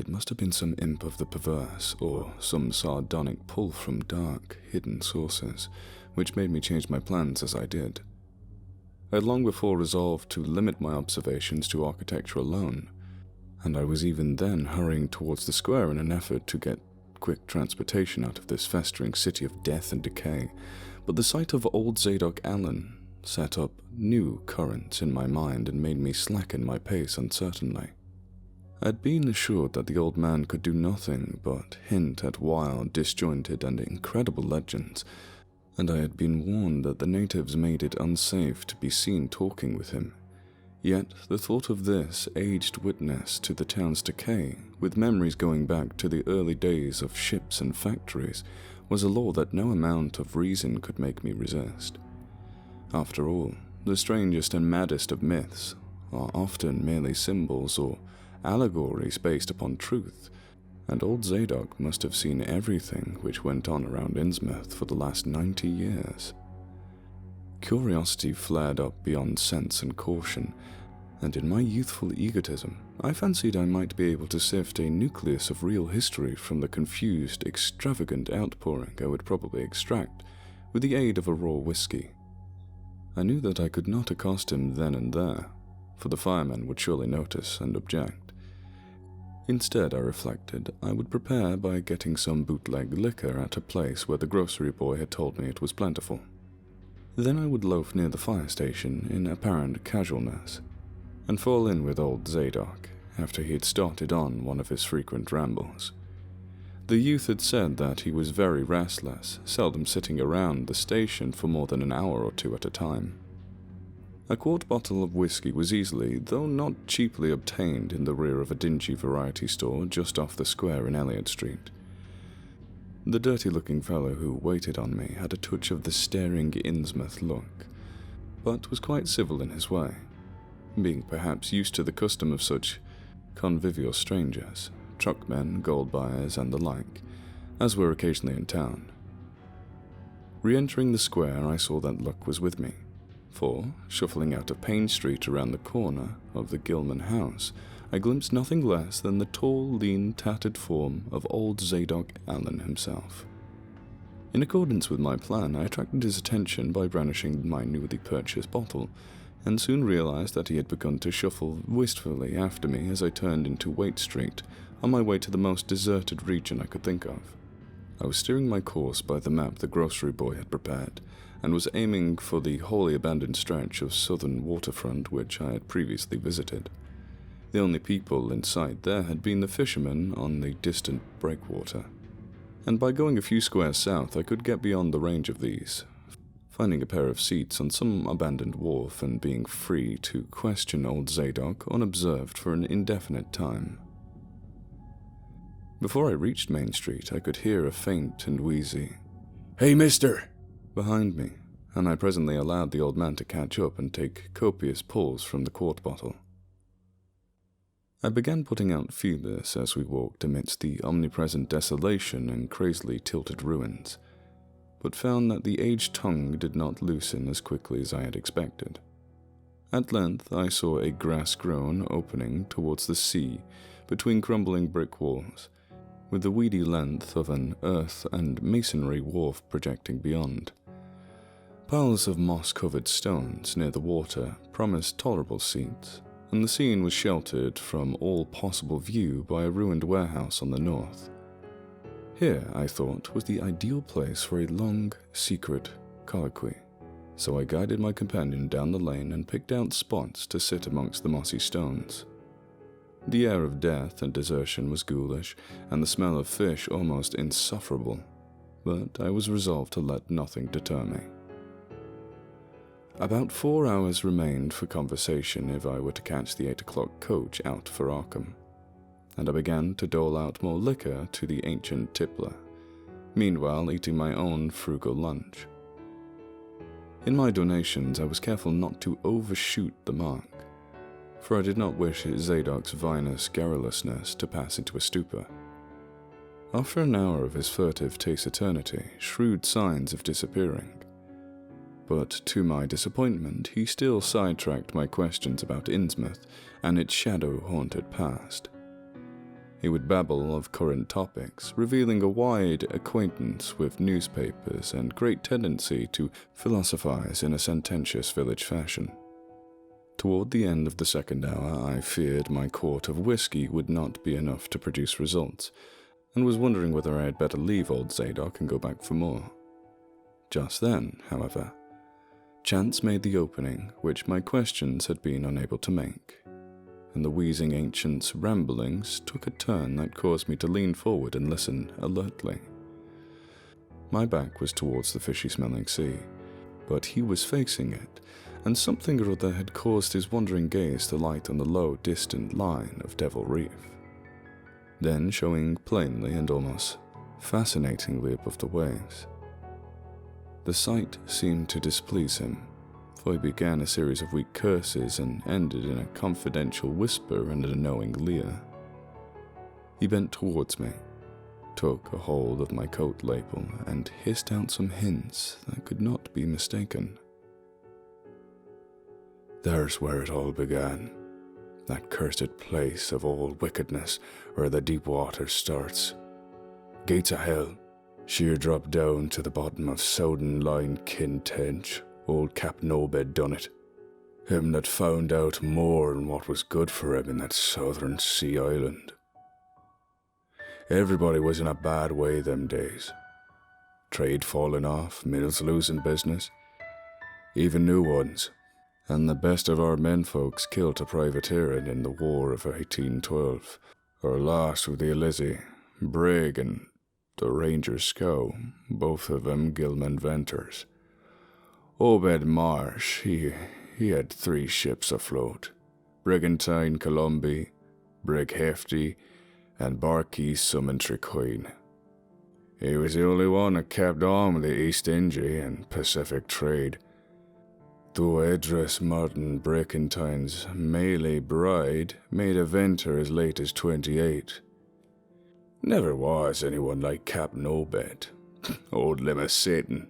It must have been some imp of the perverse, or some sardonic pull from dark, hidden sources, which made me change my plans as I did. I had long before resolved to limit my observations to architecture alone, and I was even then hurrying towards the square in an effort to get quick transportation out of this festering city of death and decay, but the sight of old Zadok Allen set up new currents in my mind and made me slacken my pace uncertainly. I had been assured that the old man could do nothing but hint at wild, disjointed, and incredible legends, and I had been warned that the natives made it unsafe to be seen talking with him. Yet the thought of this aged witness to the town's decay, with memories going back to the early days of ships and factories, was a law that no amount of reason could make me resist. After all, the strangest and maddest of myths are often merely symbols or allegories based upon truth, and old Zadok must have seen everything which went on around Innsmouth for the last 90 years. Curiosity flared up beyond sense and caution, and in my youthful egotism, I fancied I might be able to sift a nucleus of real history from the confused, extravagant outpouring I would probably extract with the aid of a raw whiskey. I knew that I could not accost him then and there, for the firemen would surely notice and object. Instead, I reflected, I would prepare by getting some bootleg liquor at a place where the grocery boy had told me it was plentiful. Then I would loaf near the fire station in apparent casualness, and fall in with old Zadok after he had started on one of his frequent rambles. The youth had said that he was very restless, seldom sitting around the station for more than an hour or two at a time. A quart bottle of whiskey was easily, though not cheaply, obtained in the rear of a dingy variety store just off the square in Elliot Street. The dirty-looking fellow who waited on me had a touch of the staring Innsmouth look, but was quite civil in his way, being perhaps used to the custom of such convivial strangers, truckmen, gold buyers, and the like, as were occasionally in town. Re-entering the square, I saw that luck was with me, for, shuffling out of Payne Street around the corner of the Gilman house, I glimpsed nothing less than the tall, lean, tattered form of old Zadok Allen himself. In accordance with my plan, I attracted his attention by brandishing my newly purchased bottle, and soon realized that he had begun to shuffle wistfully after me as I turned into Waite Street, on my way to the most deserted region I could think of. I was steering my course by the map the grocery boy had prepared, and was aiming for the wholly abandoned stretch of southern waterfront which I had previously visited. The only people in sight there had been the fishermen on the distant breakwater, and by going a few squares south I could get beyond the range of these, finding a pair of seats on some abandoned wharf and being free to question old Zadok unobserved for an indefinite time. Before I reached Main Street, I could hear a faint and wheezy, "Hey, mister!" behind me, and I presently allowed the old man to catch up and take copious pulls from the quart bottle. I began putting out feelers as we walked amidst the omnipresent desolation and crazily tilted ruins, but found that the aged tongue did not loosen as quickly as I had expected. At length I saw a grass-grown opening towards the sea between crumbling brick walls, with the weedy length of an earth and masonry wharf projecting beyond. Piles of moss-covered stones near the water promised tolerable seats, and the scene was sheltered from all possible view by a ruined warehouse on the north. Here, I thought, was the ideal place for a long, secret colloquy, so I guided my companion down the lane and picked out spots to sit amongst the mossy stones. The air of death and desertion was ghoulish, and the smell of fish almost insufferable, but I was resolved to let nothing deter me. About 4 hours remained for conversation if I were to catch the 8 o'clock coach out for Arkham, and I began to dole out more liquor to the ancient tippler, meanwhile eating my own frugal lunch. In my donations, I was careful not to overshoot the mark, for I did not wish Zadok's vinous garrulousness to pass into a stupor. After an hour of his furtive taciturnity, shrewd signs of disappearing, but to my disappointment, he still sidetracked my questions about Innsmouth and its shadow-haunted past. He would babble of current topics, revealing a wide acquaintance with newspapers and great tendency to philosophize in a sententious village fashion. Toward the end of the second hour, I feared my quart of whiskey would not be enough to produce results, and was wondering whether I had better leave old Zadok and go back for more. Just then, however, chance made the opening which my questions had been unable to make, and the wheezing ancient's ramblings took a turn that caused me to lean forward and listen alertly. My back was towards the fishy-smelling sea, but he was facing it, and something or other had caused his wandering gaze to light on the low, distant line of Devil Reef. Then, showing plainly and almost fascinatingly above the waves. The sight seemed to displease him, for he began a series of weak curses and ended in a confidential whisper and a knowing leer. He bent towards me, took a hold of my coat label, and hissed out some hints that could not be mistaken. "There's where it all began. That cursed place of all wickedness where the deep water starts. Gates of hell, sheer drop down to the bottom of Soden Line Kintench. Old Captain Obed done it. Him that found out more than what was good for him in that southern sea island. Everybody was in a bad way them days. Trade falling off, mills losing business, even new ones. And the best of our menfolks killed to privateering in the War of 1812, or lost with the Elizzy, Brig, and the Ranger Scow, both of them Gilman Venters. Obed Marsh, he had 3 ships afloat, Brigantine Columbia, Brig Hefty, and Barkey Summentry Queen. He was the only one that kept on with the East India and Pacific trade. Though Edris Martin Bricantine's Malay bride made a venter as late as 28. Never was anyone like Captain Obed, old limb of Satan.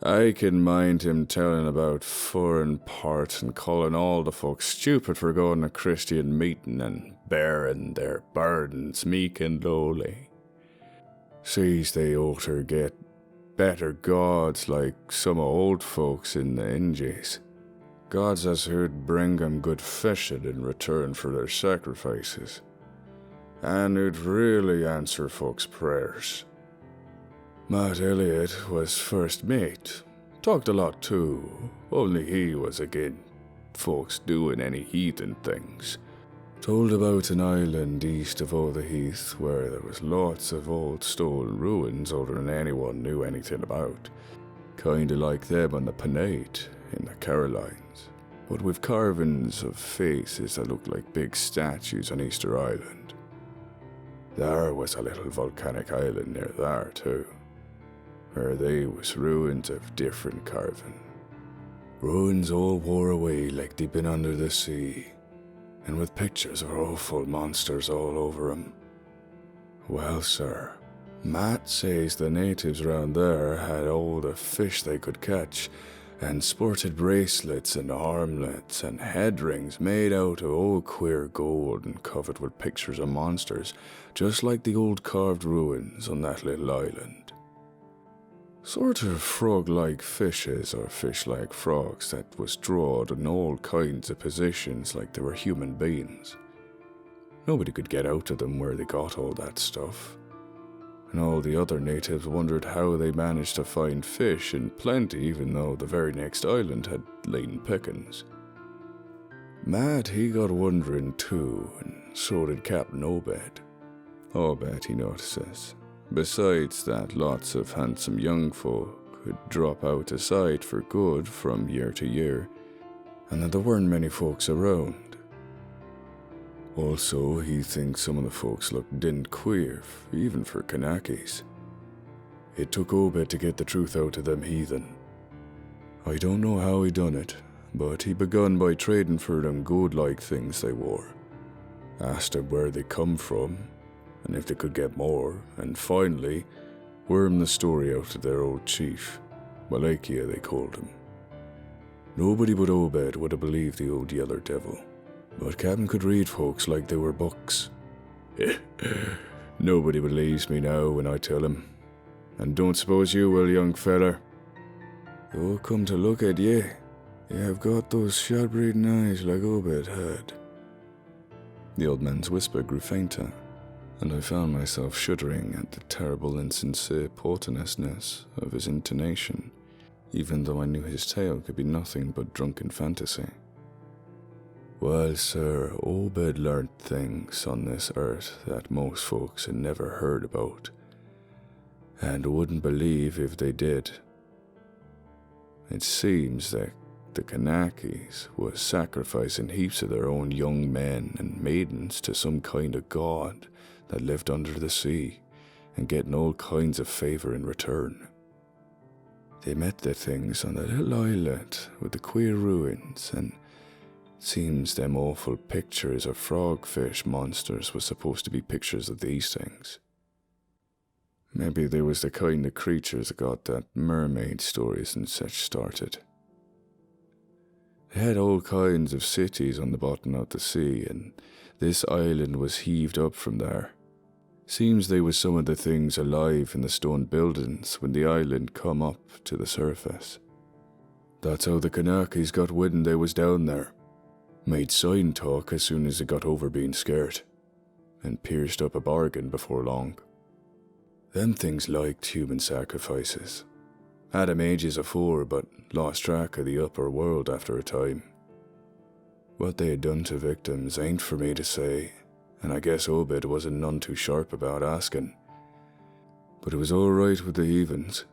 I can mind him telling about foreign parts and calling all the folks stupid for going to Christian meeting and bearing their burdens meek and lowly. Sees they oughter get better gods like some old folks in the Injies. Gods as who'd bring 'em good fishing in return for their sacrifices, and who'd really answer folks' prayers. Matt Elliot was first mate. Talked a lot too, only he was agin folks doing any heathen things. Told about an island east of Heath where there was lots of old stone ruins older than anyone knew anything about. Kinda like them on the Penate in the Carolines, but with carvings of faces that looked like big statues on Easter Island. There was a little volcanic island near there too, where they was ruins of different carving. Ruins all wore away like they'd been under the sea, and with pictures of awful monsters all over 'em. Well, sir, Matt says the natives round there had all the fish they could catch, and sported bracelets and armlets and head rings made out of old queer gold and covered with pictures of monsters, just like the old carved ruins on that little island. Sort of frog-like fishes or fish-like frogs that was drawed in all kinds of positions like they were human beings. Nobody could get out of them where they got all that stuff. And all the other natives wondered how they managed to find fish in plenty even though the very next island had lean pickings. Matt, he got wondering too, and so did Captain Obed. Obed, he notices. Besides that, lots of handsome young folk could drop out of sight for good from year to year, and that there weren't many folks around. Also, he thinks some of the folks looked dint queer, even for Kanakis. It took Obed to get the truth out of them heathen. I don't know how he done it, but he begun by trading for them good-like things they wore. Asked them where they come from, and if they could get more, and finally worm the story out of their old chief, Malakia they called him. Nobody but Obed would have believed the old yeller devil, But Captain could read folks like they were books. Nobody believes me now when I tell him. And don't suppose you will, young feller. Though come to look at ye, you have got those shot-breeding eyes like Obed had. The old man's whisper grew fainter, and I found myself shuddering at the terrible insincere portentousness of his intonation, even though I knew his tale could be nothing but drunken fantasy. Well, sir, Obed learnt things on this earth that most folks had never heard about, and wouldn't believe if they did. It seems that the Kanaki's was sacrificing heaps of their own young men and maidens to some kind of god that lived under the sea, and getting all kinds of favour in return. They met the things on that little islet with the queer ruins, and it seems them awful pictures of frogfish monsters was supposed to be pictures of these things. Maybe they was the kind of creatures that got that mermaid stories and such started. They had all kinds of cities on the bottom of the sea, and this island was heaved up from there. Seems they was some of the things alive in the stone buildings when the island come up to the surface. That's how the Kanaki's got wind they was down there. Made sign talk as soon as they got over being scared, and pierced up a bargain before long. Them things liked human sacrifices. Had 'em ages afore, but lost track of the upper world after a time. What they had done to victims ain't for me to say, and I guess Obed wasn't none too sharp about asking. But it was all right with the heathens,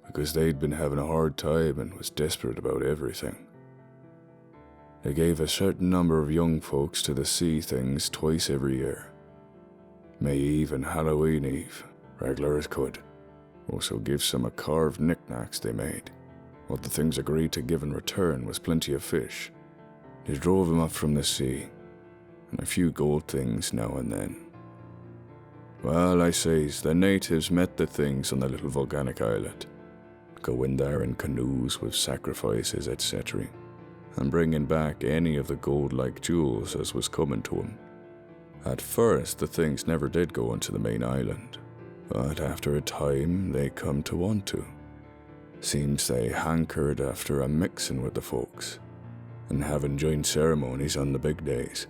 because they'd been having a hard time and was desperate about everything. They gave a certain number of young folks to the sea things twice every year. May Eve and Halloween Eve, regular as could. Also give some a carved knickknacks they made. What the things agreed to give in return was plenty of fish. They drove 'em up from the sea, and a few gold things now and then. Well, I says, the natives met the things on the little volcanic islet. Go in there in canoes with sacrifices, etc., and bringing back any of the gold-like jewels as was coming to 'em. At first, the things never did go onto the main island, but after a time they come to want to. Seems they hankered after a mixing with the folks, and having joint ceremonies on the big days.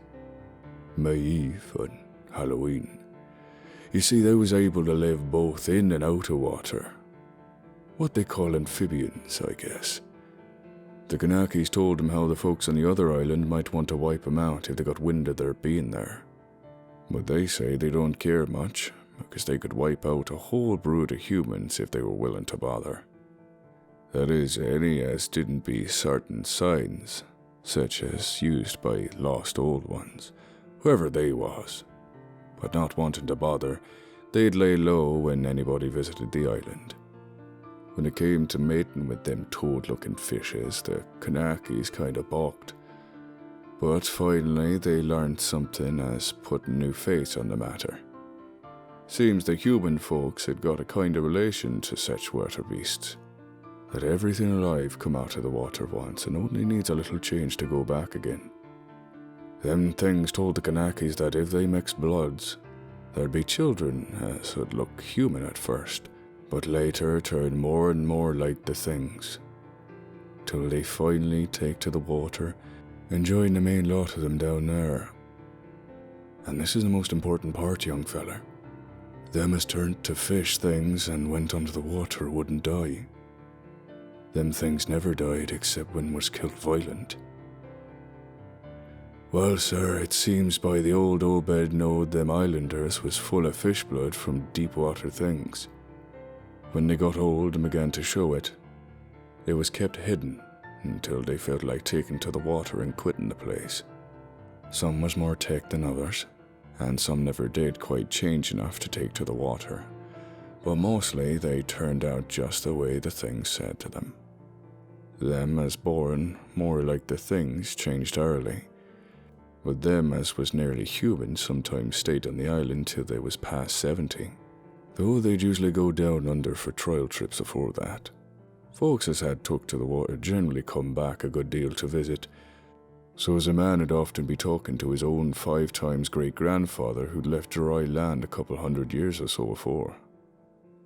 May Eve and Halloween. You see, they was able to live both in and out of water. What they call amphibians, I guess. The Kanaki's told them how the folks on the other island might want to wipe them out if they got wind of their being there. But they say they don't care much, because they could wipe out a whole brood of humans if they were willing to bother. That is, any as didn't be certain signs, such as used by lost old ones, whoever they was. But not wanting to bother, they'd lay low when anybody visited the island. When it came to mating with them toad-looking fishes, the Kanaki's kinda balked. But finally they learned something as put a new face on the matter. Seems the human folks had got a kind of relation to such water beasts, that everything alive come out of the water once and only needs a little change to go back again. Them things told the Kanaki's that if they mixed bloods, there'd be children as would look human at first, but later turn more and more like the things, till they finally take to the water and join the main lot of them down there. And this is the most important part, young feller. Them as turned to fish things and went under the water wouldn't die. Them things never died except when was killed violent. Well, sir, it seems by the old Obed knowed them islanders was full of fish blood from deep water things. When they got old and began to show it, they was kept hidden until they felt like taking to the water and quitting the place. Some was more tech than others, and some never did quite change enough to take to the water, but mostly they turned out just the way the things said to them. Them as born more like the things changed early, but them as was nearly human sometimes stayed on the island till they was past 70, though they'd usually go down under for trial trips afore that. Folks as had took to the water generally come back a good deal to visit, So as a man would often be talking to his own 5 times great-grandfather who'd left dry land a couple 100 years or so before.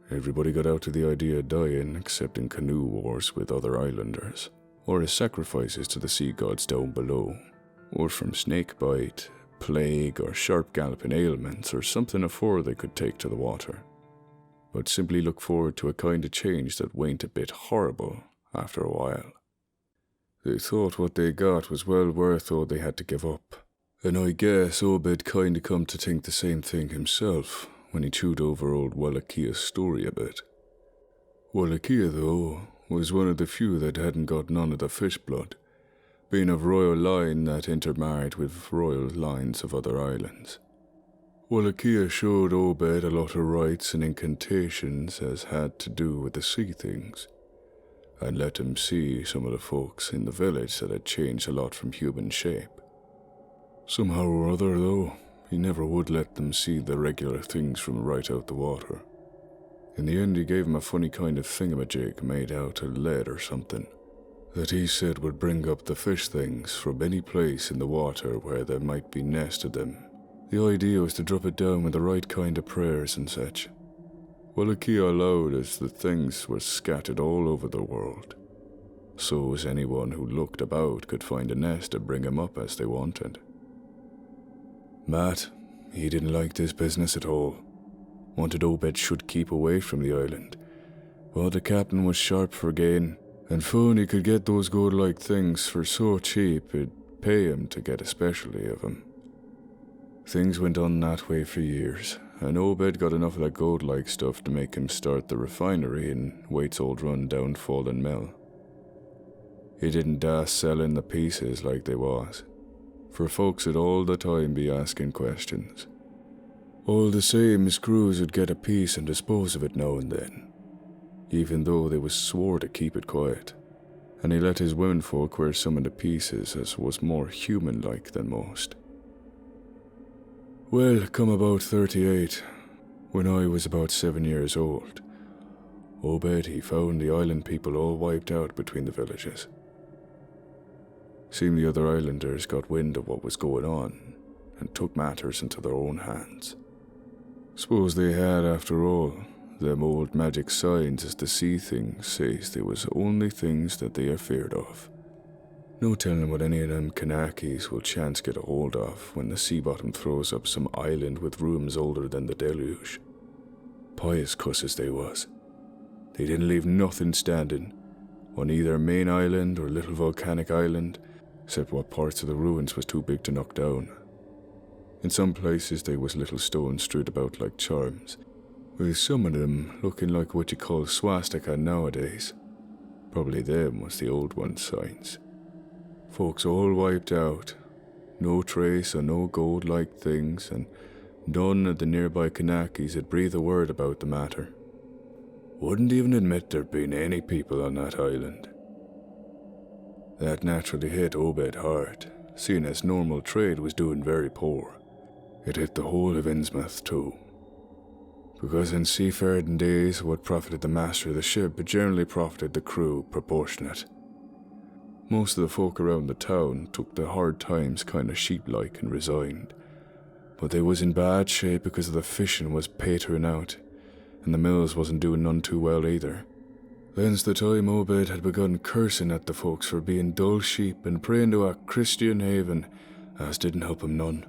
Everybody got out to the idea of dying except in canoe wars with other islanders, or as sacrifices to the sea gods down below, or from snake bite, plague, or sharp galloping ailments, or something afore they could take to the water. But simply look forward to a kind of change that went a bit horrible after a while. They thought what they got was well worth all they had to give up, and I guess Obed kinda come to think the same thing himself when he chewed over old Wallakia's story a bit. Wallakia, though, was one of the few that hadn't got none of the fish blood, being of royal line that intermarried with royal lines of other islands. Wallakia showed Obed a lot of rites and incantations as had to do with the sea things, and let him see some of the folks in the village that had changed a lot from human shape. Somehow or other, though, he never would let them see the regular things from right out the water. In the end, he gave him a funny kind of thingamajig made out of lead or something, that he said would bring up the fish things from any place in the water where there might be nest of them. The idea was to drop it down with the right kind of prayers and such. Wallakia allowed as the things were scattered all over the world, so as anyone who looked about could find a nest and bring 'em up as they wanted. Matt, he didn't like this business at all. Wanted Obed should keep away from the island, but the captain was sharp for gain, and found he could get those gold-like things for so cheap it'd pay him to get a specialty of 'em. Things went on that way for years, and Obed got enough of that gold-like stuff to make him start the refinery in Waite's old run-down Fallen Mill. He didn't dast selling the pieces like they was, for folks would all the time be asking questions. All the same, his crews would get a piece and dispose of it now and then, even though they was swore to keep it quiet, and he let his womenfolk wear some of the pieces as was more human-like than most. Well, come about 38, when I was about 7 years old, Obed he found the island people all wiped out between the villages. Seemed the other islanders got wind of what was going on and took matters into their own hands. Suppose they had, after all. Them old magic signs as the sea things says they was only things that they are feared of. No telling what any of them Kanakis will chance get a hold of when the sea bottom throws up some island with rooms older than the deluge. Pious cusses they was. They didn't leave nothing standing on either main island or little volcanic island, except what parts of the ruins was too big to knock down. In some places they was little stones strewed about like charms, with some of them looking like what you call swastika nowadays. Probably them was the old ones' signs. Folks all wiped out, no trace of no gold-like things, and none of the nearby Kanakis had breathed a word about the matter. Wouldn't even admit there'd been any people on that island. That naturally hit Obed hard, seeing as normal trade was doing very poor. It hit the whole of Innsmouth too. Because in seafaring days, what profited the master of the ship generally profited the crew proportionate. Most of the folk around the town took the hard times kinda sheep-like and resigned, but they was in bad shape because of the fishing was petering out, and the mills wasn't doing none too well either. Then's the time Obed had begun cursing at the folks for being dull sheep and praying to a Christian haven, as didn't help him none.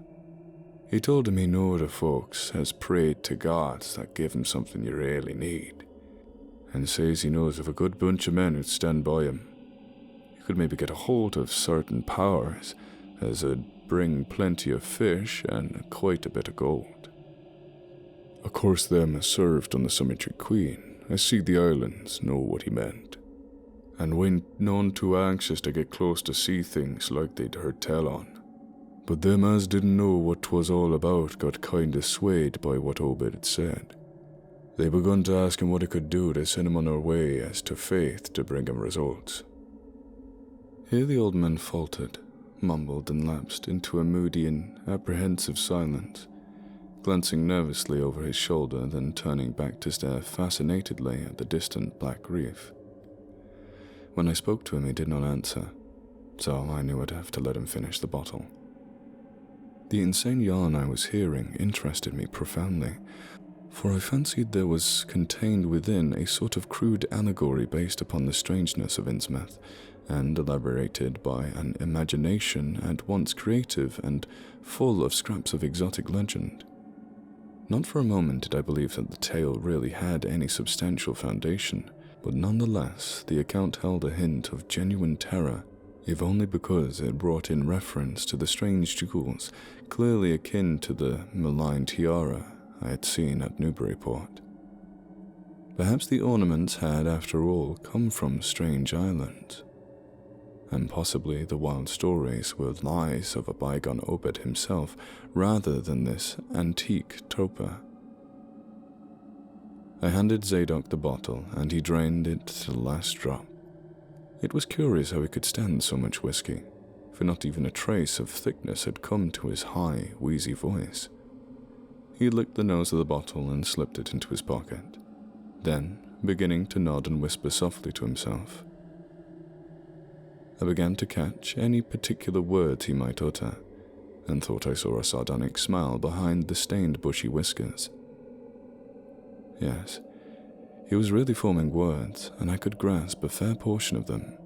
He told him he knowed of folks as prayed to gods that give him something you really need, and says he knows of a good bunch of men who'd stand by him. You could maybe get a hold of certain powers, as it'd bring plenty of fish and quite a bit of gold. Of course them as served on the Summitry Queen, as see the islands, know what he meant, and went none too anxious to get close to see things like they'd heard tell on. But them as didn't know what 'twas all about got kinda swayed by what Obed had said. They begun to ask him what he could do to send him on our way as to faith to bring him results. Here the old man faltered, mumbled and lapsed into a moody and apprehensive silence, glancing nervously over his shoulder, then turning back to stare fascinatedly at the distant black reef. When I spoke to him, he did not answer, so I knew I'd have to let him finish the bottle. The insane yarn I was hearing interested me profoundly, for I fancied there was contained within a sort of crude allegory based upon the strangeness of Innsmouth, and elaborated by an imagination at once creative and full of scraps of exotic legend. Not for a moment did I believe that the tale really had any substantial foundation, but nonetheless the account held a hint of genuine terror, if only because it brought in reference to the strange jewels, clearly akin to the malign tiara I had seen at Newburyport. Perhaps the ornaments had, after all, come from strange islands, and possibly the wild stories were lies of a bygone Obed himself, rather than this antique toper. I handed Zadok the bottle, and he drained it to the last drop. It was curious how he could stand so much whiskey, for not even a trace of thickness had come to his high, wheezy voice. He licked the nose of the bottle and slipped it into his pocket, then, beginning to nod and whisper softly to himself, I began to catch any particular words he might utter, and thought I saw a sardonic smile behind the stained bushy whiskers. Yes, he was really forming words, and I could grasp a fair portion of them.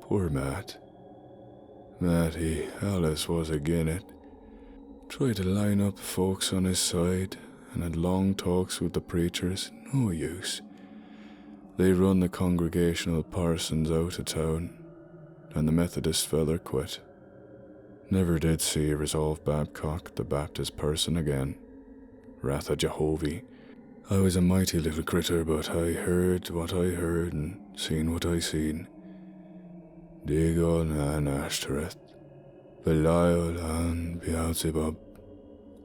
Poor Matt. Matty, Alice was agin it. Tried to line up folks on his side, and had long talks with the preachers. No use. They run the congregational parsons out of town, and the Methodist feller quit. Never did see Resolve Babcock, the Baptist parson, again. Wrath of Jehovah. I was a mighty little critter, but I heard what I heard and seen what I seen. Dagon and Ashtoreth, Belial and Beelzebub,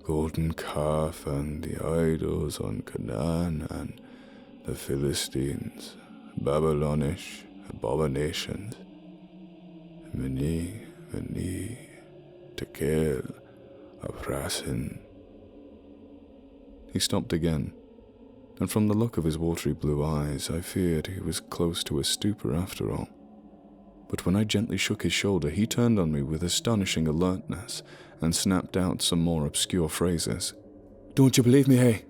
golden calf and the idols on Canaan and the Philistines, Babylonish abominations, many, tekel, oppressing. He stopped again, and from the look of his watery blue eyes, I feared he was close to a stupor after all. But when I gently shook his shoulder, he turned on me with astonishing alertness and snapped out some more obscure phrases. Don't you believe me, hey?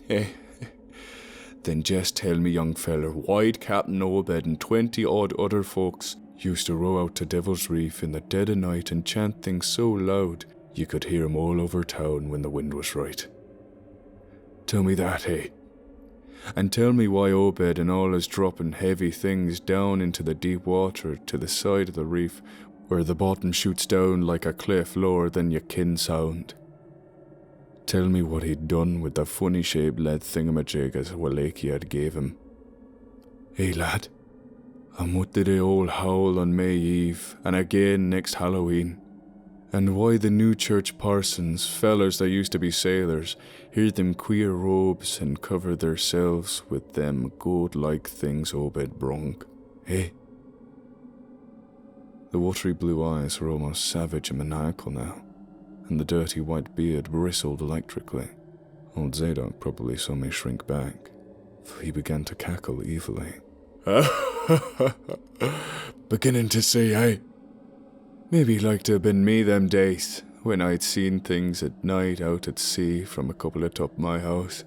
Hey. Then just tell me, young feller, why'd Captain Obed and 20-odd other folks used to row out to Devil's Reef in the dead of night and chant things so loud you could hear 'em all over town when the wind was right? Tell me that, hey? And tell me why Obed and all is dropping heavy things down into the deep water to the side of the reef where the bottom shoots down like a cliff lower than you kin sound. Tell me what he'd done with the funny-shaped lead thingamajig as Wallachia had gave him. Hey lad, and what did they all howl on May Eve and again next Halloween? And why the new church parsons, fellers that used to be sailors, hear them queer robes and cover theirselves with them gold-like things Obed brung, eh? The watery blue eyes were almost savage and maniacal now, and the dirty white beard bristled electrically. Old Zadok probably saw me shrink back, for he began to cackle evilly. Beginning to see, eh? Maybe like to have been me them days, when I'd seen things at night out at sea from a couple atop my house.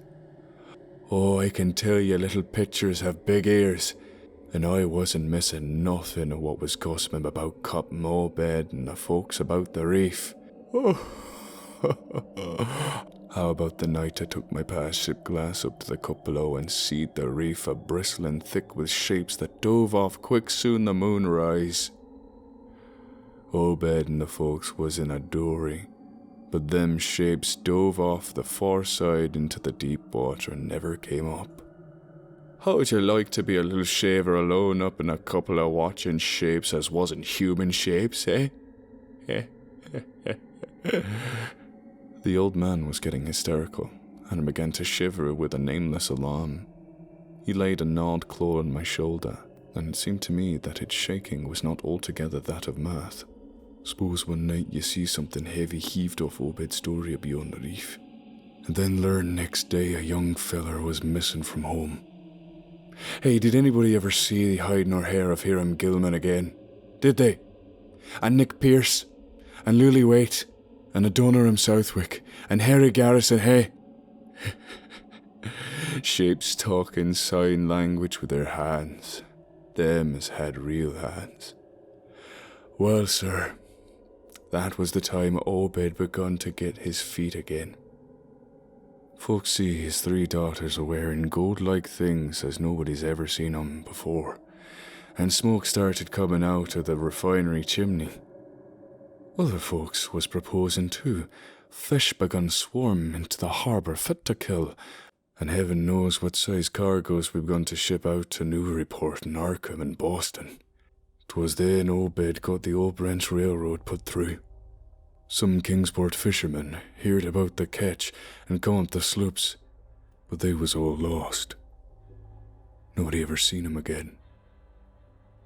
Oh, I can tell you little pictures have big ears, and I wasn't missing nothing of what was gossiping about Captain Obed and the folks about the reef. Oh. How about the night I took my past ship glass up to the cup below and seed the reef a bristling thick with shapes that dove off quick soon the moon rise? Obed and the folks was in a dory, but them shapes dove off the far side into the deep water and never came up. How'd you like to be a little shaver alone up in a couple of watching shapes as wasn't human shapes, eh? The old man was getting hysterical, and I began to shiver with a nameless alarm. He laid a gnawed claw on my shoulder, and it seemed to me that its shaking was not altogether that of mirth. Suppose one night you see something heavy heaved off Obed's story beyond the reef, and then learn next day a young feller was missing from home. Hey, did anybody ever see the hide nor hair of Hiram Gilman again? Did they? And Nick Pierce? And Lily Waite? And Adoniram Southwick? And Harry Garrison, hey? Shapes talking sign language with their hands. Them as had real hands. Well, sir, that was the time Obed begun to get his feet again. Folks see his 3 daughters are wearing gold-like things as nobody's ever seen 'em before, and smoke started coming out of the refinery chimney. Other folks was proposing too. Fish begun swarm into the harbour fit to kill, and heaven knows what size cargoes we begun to ship out to Newryport and Arkham and Boston. 'Twas then Obed got the Old Branch Railroad put through. Some Kingsport fishermen heard about the catch and come up the sloops, but they was all lost. Nobody ever seen 'em again.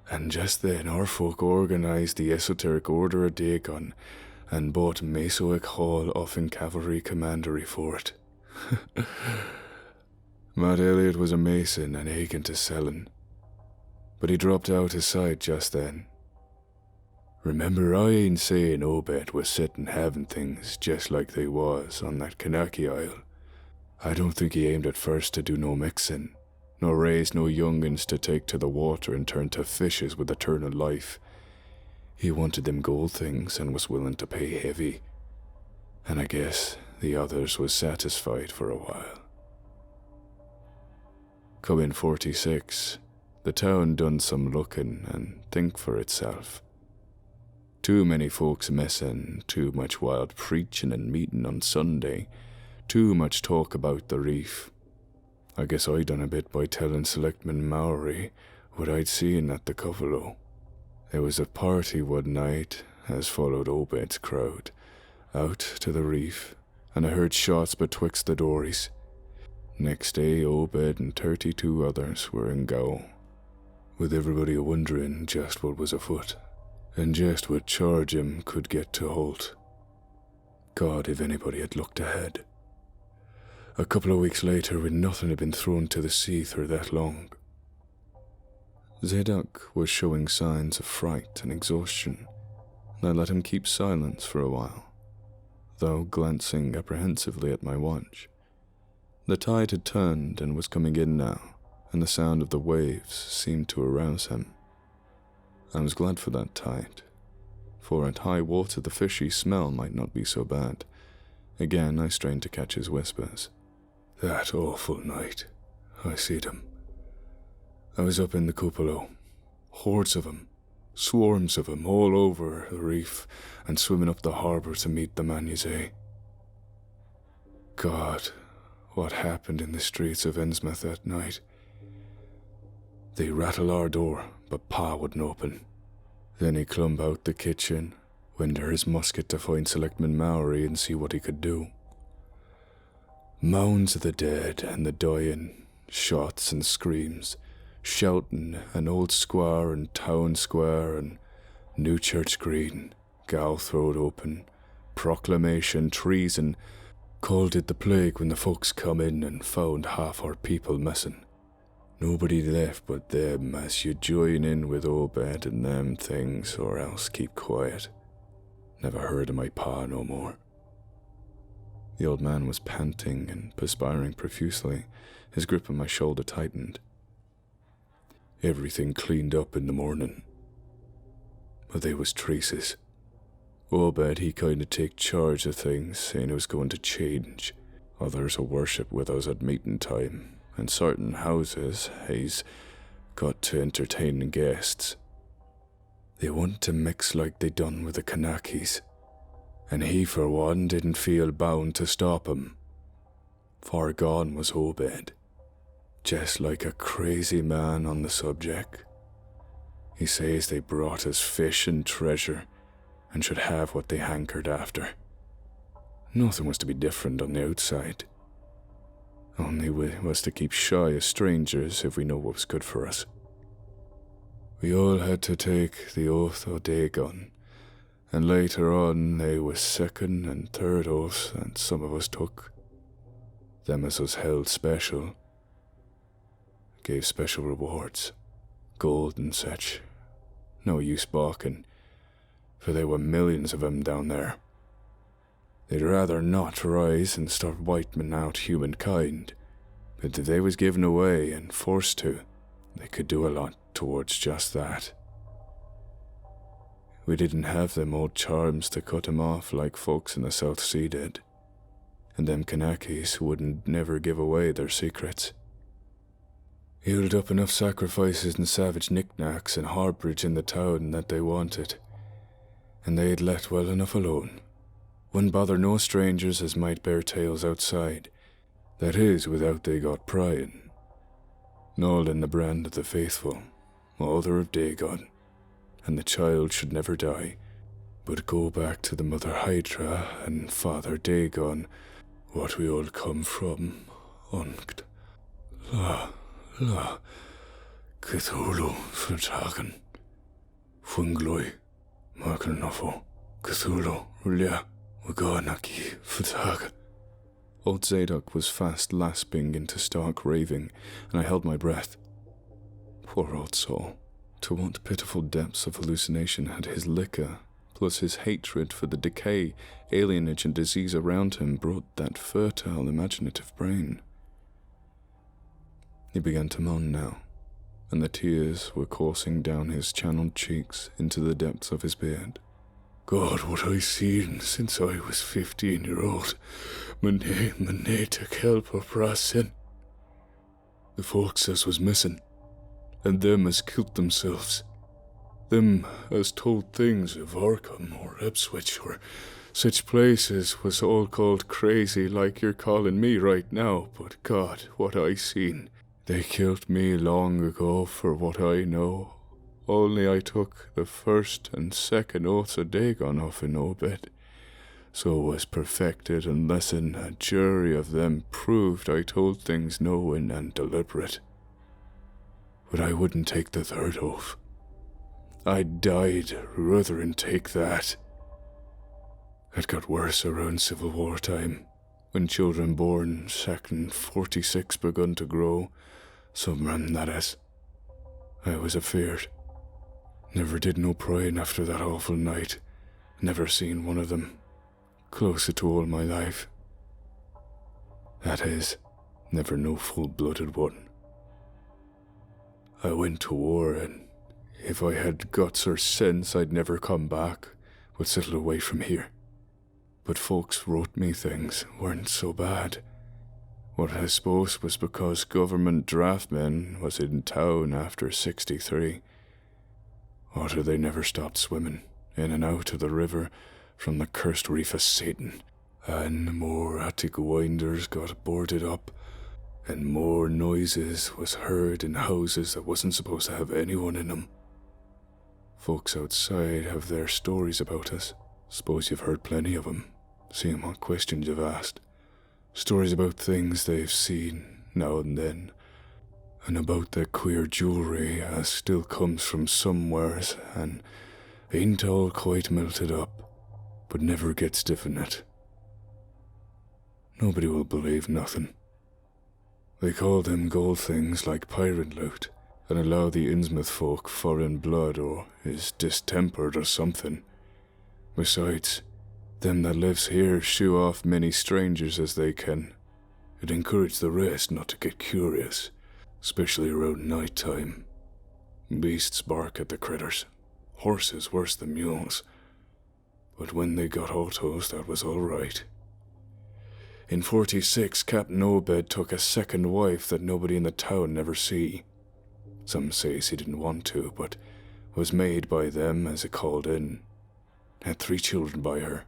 And just then our folk organised the Esoteric Order of Dagon and bought Masoic Hall off in Cavalry Commandery for it. Matt Elliott was a mason and aching to sellin', but he dropped out his sight just then. Remember, I ain't saying Obed was sitting having things just like they was on that Kanaki Isle. I don't think he aimed at first to do no mixing, nor raise no young'uns to take to the water and turn to fishes with eternal life. He wanted them gold things and was willing to pay heavy, and I guess the others was satisfied for a while. Come in 46, the town done some looking and think for itself. Too many folks missing, too much wild preaching and meeting on Sunday, too much talk about the reef. I guess I done a bit by telling Selectman Mowry what I'd seen at the Buffalo. There was a party one night, as followed Obed's crowd, out to the reef, and I heard shots betwixt the dories. Next day, Obed and 32 others were in gaol, with everybody wondering just what was afoot, and just what charge him could get to Holt. God, if anybody had looked ahead. A couple of weeks later, when nothing had been thrown to the sea through that long. Zadok was showing signs of fright and exhaustion, and I let him keep silence for a while, though glancing apprehensively at my watch. The tide had turned and was coming in now, and the sound of the waves seemed to arouse him. I was glad for that tide, for at high water the fishy smell might not be so bad. Again I strained to catch his whispers. That awful night, I seed 'em. I was up in the cupola, hordes of 'em, swarms of 'em all over the reef and swimming up the harbour to meet the man you say. God, what happened in the streets of Innsmouth that night? They rattled our door, but Pa wouldn't open. Then he clumb out the kitchen, went to his musket to find Selectman Mowry and see what he could do. Moans of the dead and the dying, shots and screams, shouting an old square and town square and New Church Green, gaol throat open, proclamation, treason, called it the plague when the folks come in and found half our people missing. Nobody left but them as you join in with Obed and them things or else keep quiet. Never heard of my pa no more. The old man was panting and perspiring profusely. His grip on my shoulder tightened. Everything cleaned up in the morning. But they was traces. Obed, he kinda take charge of things, saying it was going to change. Others will worship with us at meeting time. And certain houses, he's got to entertain guests. They want to mix like they done with the Kanakis, and he for one didn't feel bound to stop 'em. Far gone was Obed, just like a crazy man on the subject. He says they brought us fish and treasure, and should have what they hankered after. Nothing was to be different on the outside. Only we was to keep shy of strangers if we know what was good for us. We all had to take the oath o' Dagon, and later on they was second and third oaths that some of us took. Them as was held special. gave special rewards, gold and such. No use balking, for there were millions of 'em down there. They'd rather not rise and start wiping out humankind, but if they was given away and forced to, they could do a lot towards just that. We didn't have them old charms to cut 'em off like folks in the South Sea did, and them Kanakis wouldn't never give away their secrets. Healed up enough sacrifices and savage knickknacks and harbourage in the town that they wanted, and they'd let well enough alone. Wouldn't bother no strangers as might bear tales outside, that is, without they got prying. Nolan, the brand of the faithful, mother of Dagon, and the child should never die, but go back to the mother Hydra and father Dagon, what we all come from, Unkt. La, Cthulhu, Vertagen, Fungloi, Makanofo, Cthulhu, Rulia, Waganaki, Vertagen. Old Zadok was fast lasping into stark raving, and I held my breath. Poor old soul. To what pitiful depths of hallucination had his liquor, plus his hatred for the decay, alienage, and disease around him brought that fertile, imaginative brain? He began to moan now, and the tears were coursing down his channeled cheeks into the depths of his beard. God, what I seen since I was 15-year-old. Mane to help a prasin. The folks as was missing, and them as killed themselves. Them as told things of Arkham or Ipswich or such places was all called crazy like you're calling me right now, but God, what I seen. They killed me long ago for what I know. Only I took the first and second oaths of Dagon off in Obed. So was perfected unless a jury of them proved I told things knowing and deliberate. But I wouldn't take the third oath. I died rather than take that. It got worse around Civil War time, when children born second 46 begun to grow, some ran that is. I was afeard. Never did no prying after that awful night. Never seen one of them. Closer to all my life. That is, never no full-blooded one. I went to war, and if I had guts or sense, I'd never come back, but settle away from here. But folks wrote me things weren't so bad. What I suppose was because government draftmen was in town after 63. Or they never stopped swimming in and out of the river from the cursed reef of Satan, and more attic winders got boarded up, and more noises was heard in houses that wasn't supposed to have anyone in them. Folks outside have their stories about us. Suppose you've heard plenty of 'em, seeing what questions you've asked. Stories about things they've seen now and then, and about their queer jewelry as still comes from somewheres and ain't all quite melted up, but never gets stiff in it. Nobody will believe nothing. They call them gold things like pirate loot, and allow the Innsmouth folk foreign blood or is distempered or something. Besides, them that lives here shoo off many strangers as they can. It encourage the rest not to get curious, especially around night time. Beasts bark at the critters, horses worse than mules. But when they got autos, that was all right. In 46, Captain Obed took a second wife that nobody in the town never see. Some says he didn't want to, but was made by them as it called in. Had 3 children by her.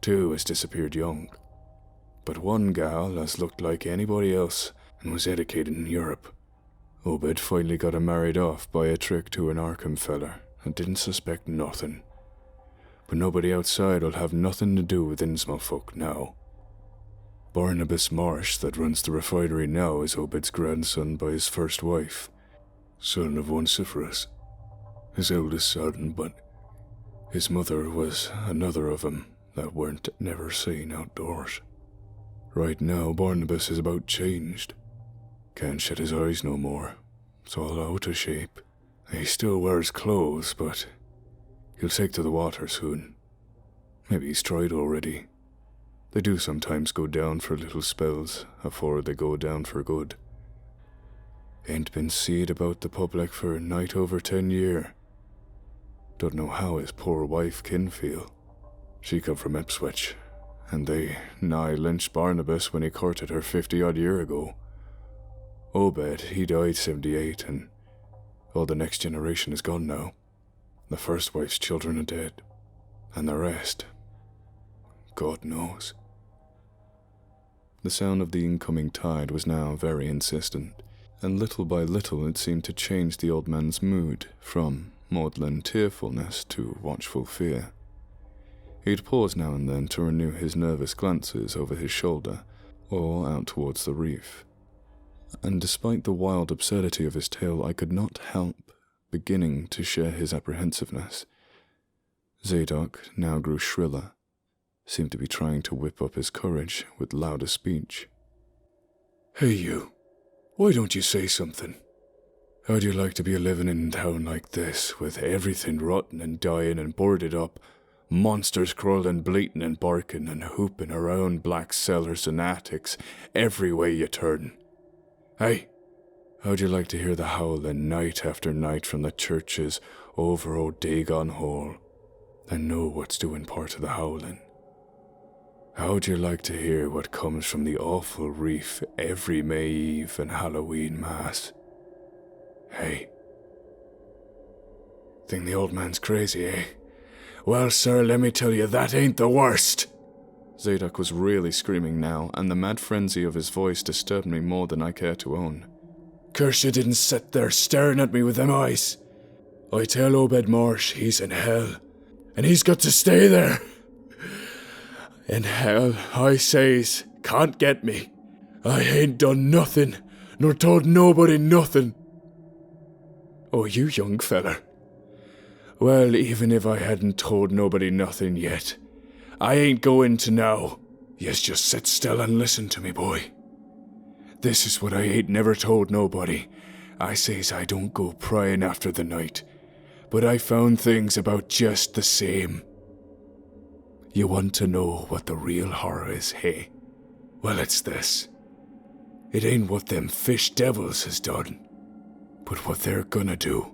2 has disappeared young. But one gal as looked like anybody else and was educated in Europe. Obed finally got her married off by a trick to an Arkham feller and didn't suspect nothing. But nobody outside'll have nothing to do with Innsmouth folk now. Barnabas Marsh, that runs the refinery now, is Obed's grandson by his first wife, son of Onesiphorus, his eldest son, but his mother was another of 'em that weren't never seen outdoors. Right now, Barnabas is about changed. Can't shut his eyes no more. It's all out of shape. He still wears clothes, but he'll take to the water soon. Maybe he's tried already. They do sometimes go down for little spells, afore they go down for good. Ain't been seed about the public for nigh over 10 year. Don't know how his poor wife kin feel. She come from Ipswich, and they nigh lynched Barnabas when he courted her 50-odd year ago. Obed, he died 78, and all the next generation is gone now. The first wife's children are dead, and the rest, God knows. The sound of the incoming tide was now very insistent, and little by little it seemed to change the old man's mood from maudlin tearfulness to watchful fear. He'd pause now and then to renew his nervous glances over his shoulder or out towards the reef. And despite the wild absurdity of his tale, I could not help beginning to share his apprehensiveness. Zadok now grew shriller, seemed to be trying to whip up his courage with louder speech. "Hey you, why don't you say something? How'd you like to be living in a town like this, with everything rotten and dying and boarded up, monsters crawling, bleating and barking and whooping around black cellars and attics every way you turn? Hey, how'd you like to hear the howling night after night from the churches over old Dagon Hall, and know what's doing part of the howling? How'd you like to hear what comes from the awful reef every May Eve and Halloween Mass? Hey. Think the old man's crazy, eh? Well, sir, let me tell you, that ain't the worst." Zadok was really screaming now, and the mad frenzy of his voice disturbed me more than I care to own. "Curse you didn't sit there staring at me with them eyes. I tell Obed Marsh he's in hell, and he's got to stay there. In hell, I says, can't get me. I ain't done nothing, nor told nobody nothing." "Oh, you young feller. Well, even if I hadn't told nobody nothing yet, I ain't going to now. Yes, just sit still and listen to me, boy. This is what I ain't never told nobody. I says I don't go prying after the night, but I found things about just the same. You want to know what the real horror is, hey? Well, it's this. It ain't what them fish devils has done, but what they're gonna do.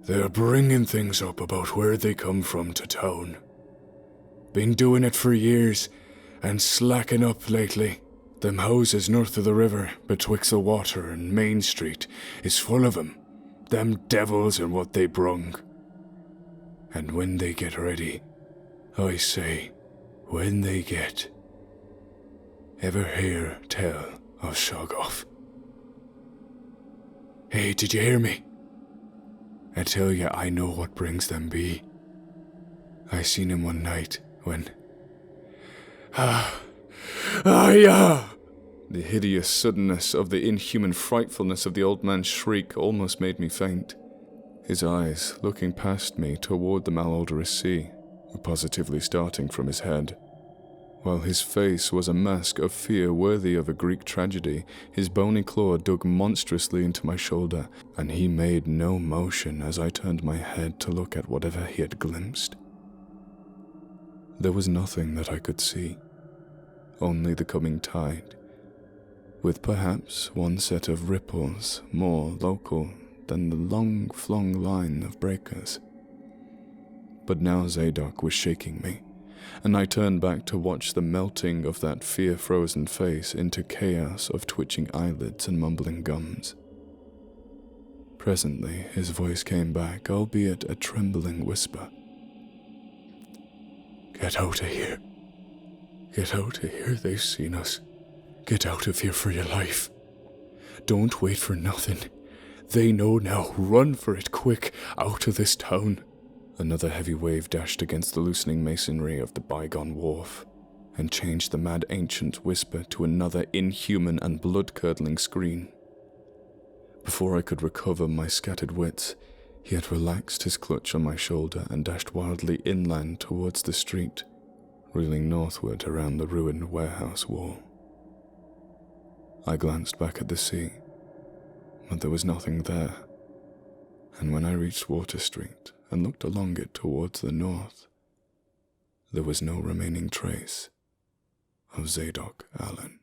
They're bringing things up about where they come from to town. Been doing it for years, and slacking up lately. Them houses north of the river, betwixt the water and Main Street, is full of 'em. Them devils and what they brung. And when they get ready, I say, when they get. Ever hear tell of Shoggoth? Hey, did you hear me? I tell you, I know what brings them be. I seen him one night when... The hideous suddenness of the inhuman frightfulness of the old man's shriek almost made me faint. His eyes, looking past me toward the malodorous sea, were positively starting from his head. While his face was a mask of fear worthy of a Greek tragedy, his bony claw dug monstrously into my shoulder, and he made no motion as I turned my head to look at whatever he had glimpsed. There was nothing that I could see, only the coming tide, with perhaps one set of ripples more local than the long-flung line of breakers. But now Zadok was shaking me, and I turned back to watch the melting of that fear-frozen face into chaos of twitching eyelids and mumbling gums. Presently his voice came back, albeit a trembling whisper. "Get out of here. Get out of here, they've seen us. Get out of here for your life. Don't wait for nothing. They know now. Run for it, quick, out of this town." Another heavy wave dashed against the loosening masonry of the bygone wharf, and changed the mad ancient whisper to another inhuman and blood-curdling scream. Before I could recover my scattered wits, he had relaxed his clutch on my shoulder and dashed wildly inland towards the street, reeling northward around the ruined warehouse wall. I glanced back at the sea, but there was nothing there. And when I reached Water Street and looked along it towards the north, there was no remaining trace of Zadok Allen.